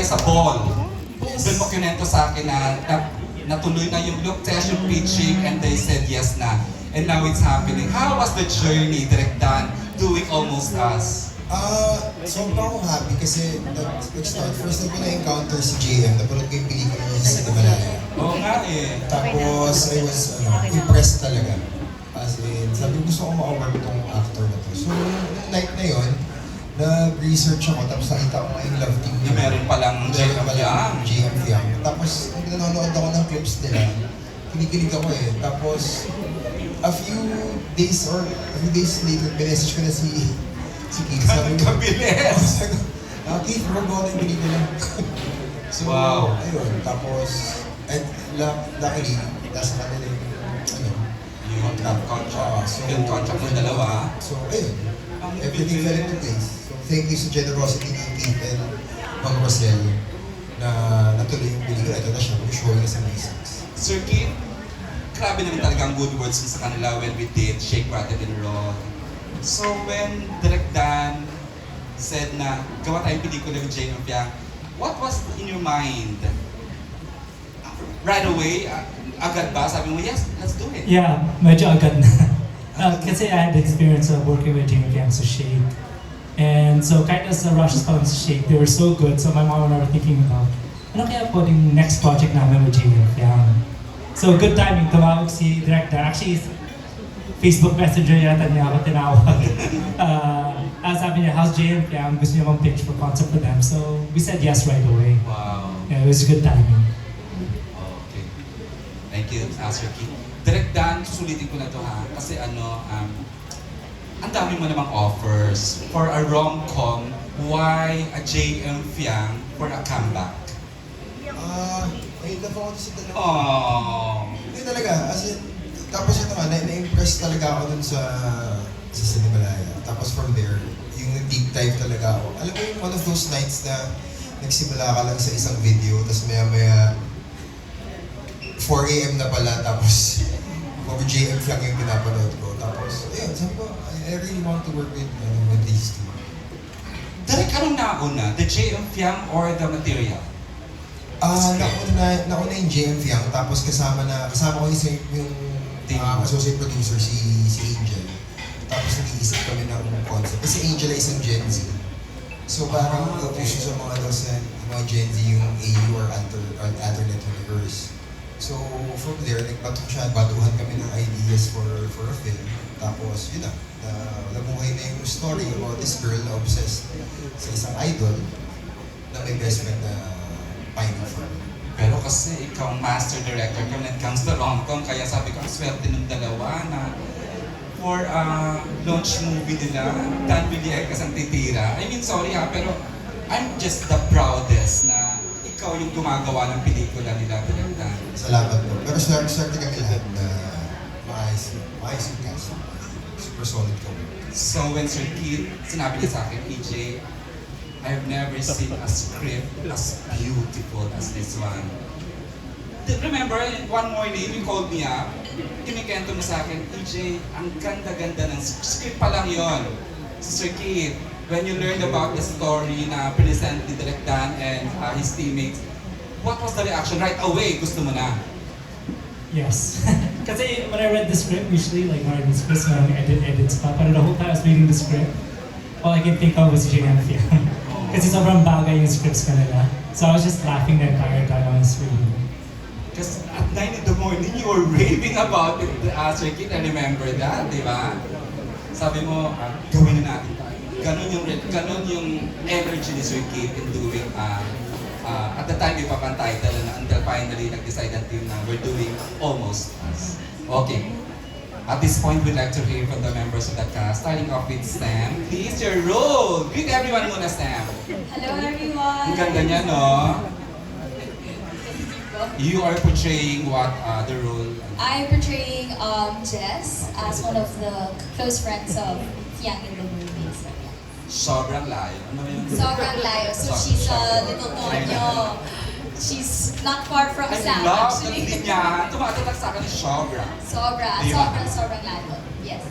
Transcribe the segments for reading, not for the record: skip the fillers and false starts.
Sa ball. Yes. Doon mo kinento sa akin na natuloy na yung look test, yung pitching, and they said yes na. And now it's happening. How was the journey, Direk Dan, doing Almost Us? Sobrang akong happy kasi nag-start. First time ko na-encounter si JM, napanood ko yung pelikula niya sa Himalaya. Oo nga eh. Tapos I was impressed talaga. As in, sabi ko gusto ko maka-work tong actor na to. So, nung night na yon, nag-research ako, tapos nakita ko nga yung love team Na meron palang Meron JM pala Yang. yung JM Yang. Tapos, nung nanonood ako ng clips nila, kinikilig ako eh. Tapos, a few days later, binessage ko na si Keith. Sabi ko, Kabilis! Keith, mag-go na yung pelikula. So, Wow. ayun. Tapos, and luckily, nasa kanila yung contract. Yung contract ng dalawa. So, ayun. Everything fell into place. So, thank you sa generosity ni Keith and Ma'am Rosel na natuloy yung pelikula. Ito na siya, yung show niya sa Basics. Sir Keith, grabe naman talaga ang good words sa kanila when we did Shake, Rattle, and Roll. So when Direk Dan said na gawa tayong pelikula ng JM Yang, what was in your mind? Right away, agad ba? Sabi mo, yes, let's do it. Yeah, medyo agad na. Kasi I had the experience of working with Jimmy Fiang sa Shake. And so kind of sa rushes pa lang sa Shake, they were so good. So my mom and I were thinking about, ano kaya po yung next project namin with Jimmy Fiang? So good timing, tumawag si Director. Actually, Facebook Messenger yata niya ako tinawag. Sabi niya, how's JM Fiang? Gusto niya bang pitch for concept for them? So we said yes right away. Wow. Yeah, it was good timing. Okay. Thank you, Sir Keith. Direk Dan, susulitin ko na to ha. Kasi ang dami mo namang offers for a rom-com. Why a JM Fiang for a comeback? Ayun na po ako sa dalawa. Oh. Hindi talaga, as in, tapos ito nga, na-impress talaga ako dun sa Himalaya. Tapos from there, yung deep dive talaga ako. Alam mo yung one of those nights na nagsimula ka lang sa isang video, tapos maya-maya 4 AM na pala, tapos over JM lang yung pinapanood ko. Tapos, ayun, sabi ko, I really want to work with these two. Direk, anong nauna? The JM Fiang or the material? Nauna yung JM Fiang, tapos kasama ko isa yung associate producer si Angel. Tapos nag-iisip kami ng concept. Kasi Angel ay isang Gen Z. So parang puso sa mga Gen Z yung AU or alternate universe. So from there, batuhan kami ng ideas for a film. Tapos yun na, nabuhay na yung story about this girl na obsessed sa isang idol na may best friend na finding for me. Pero kasi ikaw master director ka when it comes to rom-com, kaya sabi ko, ang swerte ng dalawa na for launch movie nila, Dan Villegas ang titira. I mean, sorry ha, pero I'm just the proudest na ikaw yung gumagawa ng pelikula nila, Direk Dan. Salamat po. Pero swerte kami lahat na maayos yung cast. Super solid kami. So when Sir Keith, sinabi niya sa akin, EJ, I've never seen a script as beautiful as this one. Remember, one morning, you called me up, kinikento mo sa akin, EJ, ang ganda-ganda ng script pa lang yon. Si Sir Keith, when you learned about the story na present ni Direk Dan and his teammates, what was the reaction? Right away, gusto mo na? Yes. Kasi when I read the script, usually like when I read the script, edits pa. Pero the whole time I was reading the script, all I can think of was JM Fiang. Kasi sobrang bagay yung scripts kanila. So I was just laughing the entire time I was reading. Because at 9 in the morning, you were raving about it, Sir Keith. I remember that, di ba? Sabi mo, gawin na natin tayo. Ganon yung energy ni Sir Keith in doing, at the time, ipapantitle na until finally nag-decide ang team na we're doing Almost Us. Okay. At this point, we'd like to hear from the members of the cast, starting off with Sam. Please, your role! Greet everyone muna, Sam. Hello everyone! Ang ganda niya, no? You are portraying what the role? I'm portraying Jess as one of the close friends of Fiang in the movie. So, yeah. Sobrang layo. Ano yun? Sobrang layo. So she's a little Tonyo. She's not far from I Sam love the actually. linya. Tumatatak sa akin ni Sobra. Diba? Sobrang layo. Yes.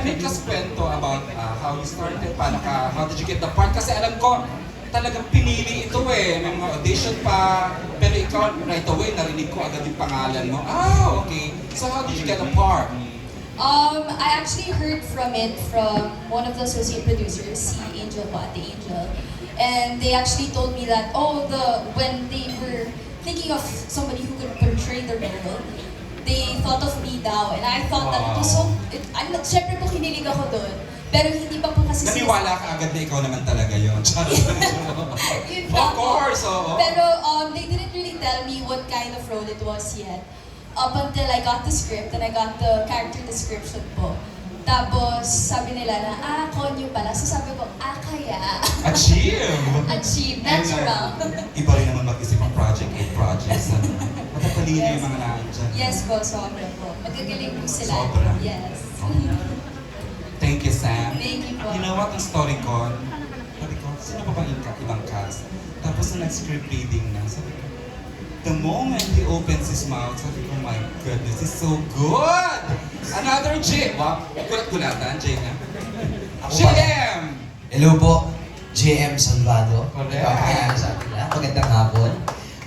Make us kwento about how you started, how did you get the part? Kasi alam ko, talagang pinili ito eh. May mga audition pa. Pero ikaw, right away, narinig ko agad yung pangalan mo. Ah, okay. So how did you get a part? I actually heard from it from one of the associate producers, si Angel po, Ate Angel. And they actually told me that, when they were thinking of somebody who could portray the role, they thought of me daw. And I thought that it was so, syempre po kinilig ako doon. Pero hindi pa po kasi Naniwala ka agad na ikaw naman talaga yun. Yun Of pa po. course, oo. Pero they didn't really tell me what kind of role it was yet. Up until I got the script and I got the character description po. Tapos sabi nila na, konyo pala. So sabi ko, kaya. Achieve! Achieve, And, natural. iba rin naman mag-isip ang project with projects. Matatalino yung mga nandyan. Yes po, sobra po. Magagaling po sila. Sobra. Yes. Thank you, Sam. Thank you po. You know what, ang story ko, sabi ko, sino pa bang ibang cast? Tapos nung nag-script reading na, sabi ko, the moment he opens his mouth, sabi ko, my goodness, he's so good! Another J. Wow, kulat-kulatan, J na. Ako JM! Hello po, JM Salvado. Correct. Kakayaan sa atin lahat. Magandang hapon.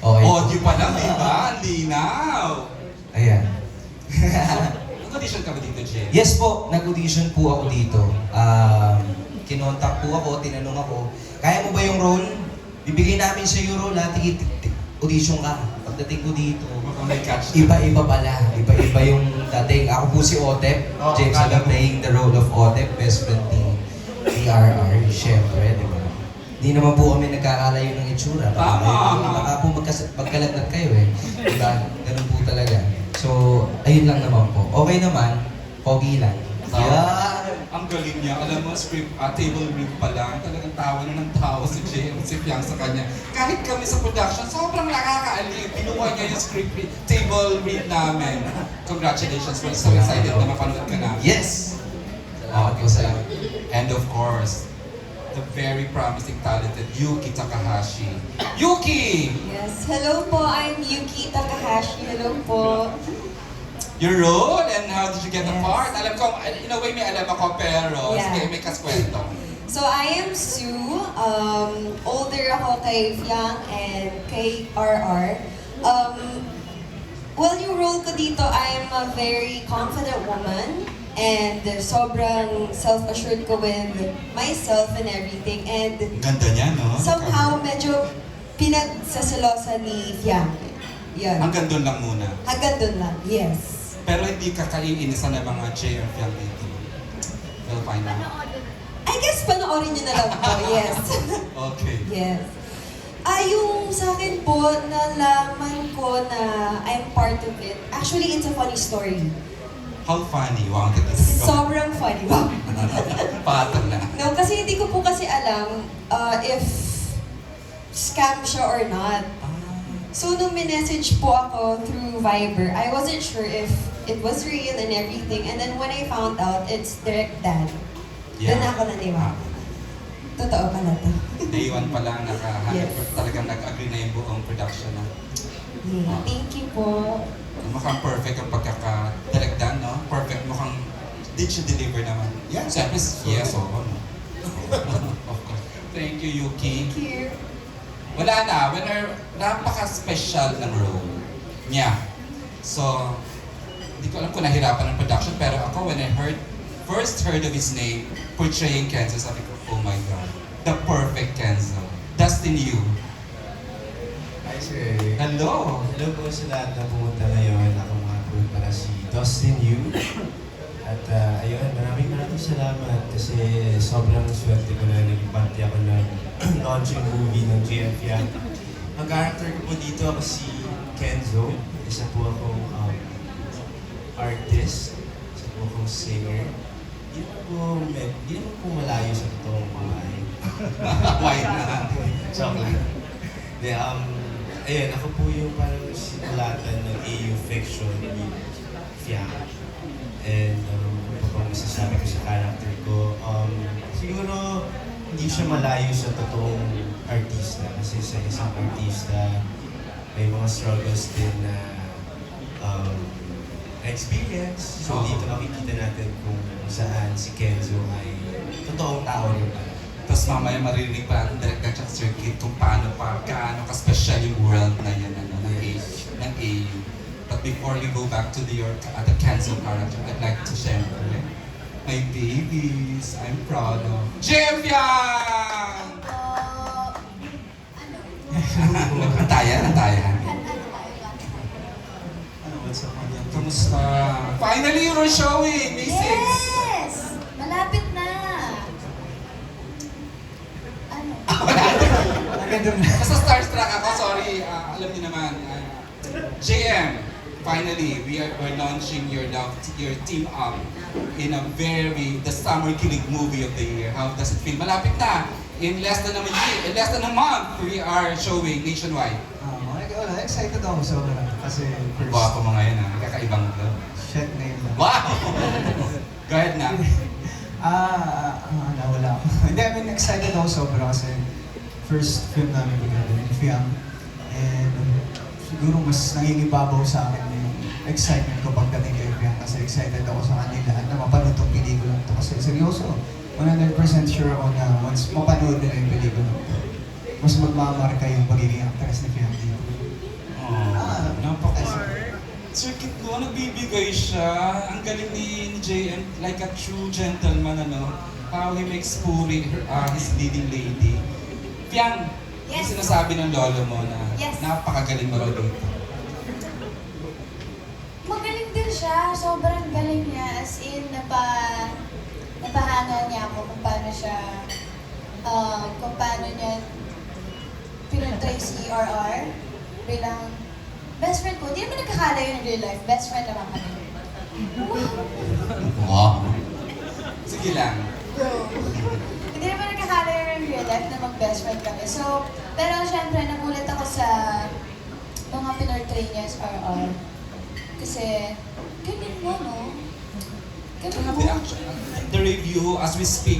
Okay. Audio pa lang, di ba? Ang linaw! Ayan. Nag-audition ka ba dito, J? Yes po, nag-audition po ako dito. Kinontak po ako, tinanong ako, kaya mo ba yung role? Bibigay namin sa iyo role, audition ka. Pagdating ko dito, Mukhang may catch. iba-iba pala. Iba-iba yung dating. Ako po si Otep. Oh, James kala Alam ko. playing the role of Otep, best friend ni PRR. Siyempre, di ba? Hindi naman po kami nagkakalayo ng itsura. Tama. Baka po magkalagnat kayo eh. Di ba? Ganun po talaga. So, ayun lang naman po. Okay naman, pogi lang. Yeah. Ang galing niya. Alam mo, script, table read pa lang. Talagang tawa na ng tawa si JM, si Piang sa kanya. Kahit kami sa production, sobrang nakakaaliw. Binuha niya yung script read, table read namin. Congratulations. We're so excited na mapanood ka namin. Yes! Salamat po, salamat. And of course, the very promising, talented Yuki Takahashi. Yuki! Yes, hello po, I'm Yuki Takahashi. Hello po. Your role and how did you get the Yes. part? Alam ko, in a way may alam ako, pero Yeah. sige, may kaskwento. So I am Sue. Older ako kay Fiang and kay RR. Well, yung role ko dito, I'm a very confident woman. And sobrang self-assured ko with myself and everything. And Ang ganda niya, no? somehow medyo pinagsasilosa ni Fiang. Ang Yan. ganda lang muna. Hanggang dun lang, yes. Pero hindi ka kaiinisan ng mga JF yung dito. We'll find out. I guess panoorin nyo na lang po, yes. Okay. Yes. Yung sa akin po, nalaman ko na I'm part of it. Actually, it's a funny story. How funny. Wow, ang ganda. Sobrang funny. Wow. Patong na. No, kasi hindi ko po kasi alam if scam siya or not. So, nung minessage po ako through Viber, I wasn't sure if it was real and everything. And then when I found out, it's direct Dan. Doon ako naniwala. Totoo pala to. Day one pa lang nakahanap. Yes. Talagang nag-agree na yung buong production na. Yeah. Thank you po. Mukhang perfect ang pagkaka-direktan, no? Perfect. Mukhang did you deliver naman? Yeah. Siyempre, yes, oo. No? Of course. Thank you, Yuki. Thank you. Wala na. Napaka-special ng role niya. So, hindi ko alam kung nahirapan ng production, pero ako, when I first heard of his name, portraying Kenzo, sabi ko, oh my God, the perfect Kenzo. Dustin Yu. Hi sir. Hello! Hello po sa lahat na pumunta ngayon. Ako mga crew para si Dustin Yu. At ayun, maraming salamat kasi sobrang swerte ko na naging parte ako ng launching movie ng JF Yang. Ang character ko po dito ako si Kenzo. Isa po akong artist. Isa po akong singer. Hindi naman po malayo sa totoong buhay. Why not? Joke lang.で, ayun, ako po yung parang sinulatan ng AU fiction ni Fiang. And ano pa bang masasabi ko sa character ko? Siguro, hindi siya malayo sa totoong artista. Kasi sa isang artista, may mga struggles din na experience. So dito makikita natin kung saan si Kenzo ay totoong tao rin pala. Tapos mamaya maririnig pa natin direct at saka Sir Kit kung gaano ka-special yung world na yan ng AU. But before we go back to your the Kenzo character, I'd like to share my babies. I'm proud of Jemfian! Antayan. Kamusta? Finally, you were showing! May 6! Yes! Malapit na! Ano? Basta starstruck ako, sorry. Alam niyo naman. JM, finally, we're launching your team up in the summer kilig movie of the year. How does it feel? Malapit na. In less than a month, we are showing nationwide. Wala, excited ako sobra. Kasi first Bawa mo ngayon kakaibang vlog. shot na yun. Wow! Go ahead na. Nawala ako. Hindi, I mean, excited ako sobra kasi first film namin together, yung Fiam. And siguro mas nangingibabaw sa akin yung excitement ko pagdating kay Fiam kasi excited ako sa kanila na mapanood tong pelikula to kasi seryoso. 100% sure ako na once mapanood nila yung pelikula, mas magmamarka yung pagiging actress ni Fiam dito. Sir Kit ko, nagbibigay siya. Ang galing ni JM, like a true gentleman, how he makes Puri his leading lady. Piang, Yes. yung sinasabi ng lolo mo na Yes. napakagaling mo raw dito. Magaling din siya. Sobrang galing niya. As in, napahanga niya ako kung paano niya pinutray si RR bilang best friend ko. Hindi naman nagkakala yun in real life. Best friend naman kami. Wow! Sige lang. Bro. Hindi naman nagkakala yun in real life na mag-best friend kami. So, pero syempre, nagulat ako sa mga pinortray niya sa RR. Kasi, ganyan mo, no? Ganyan mo. The review, as we speak,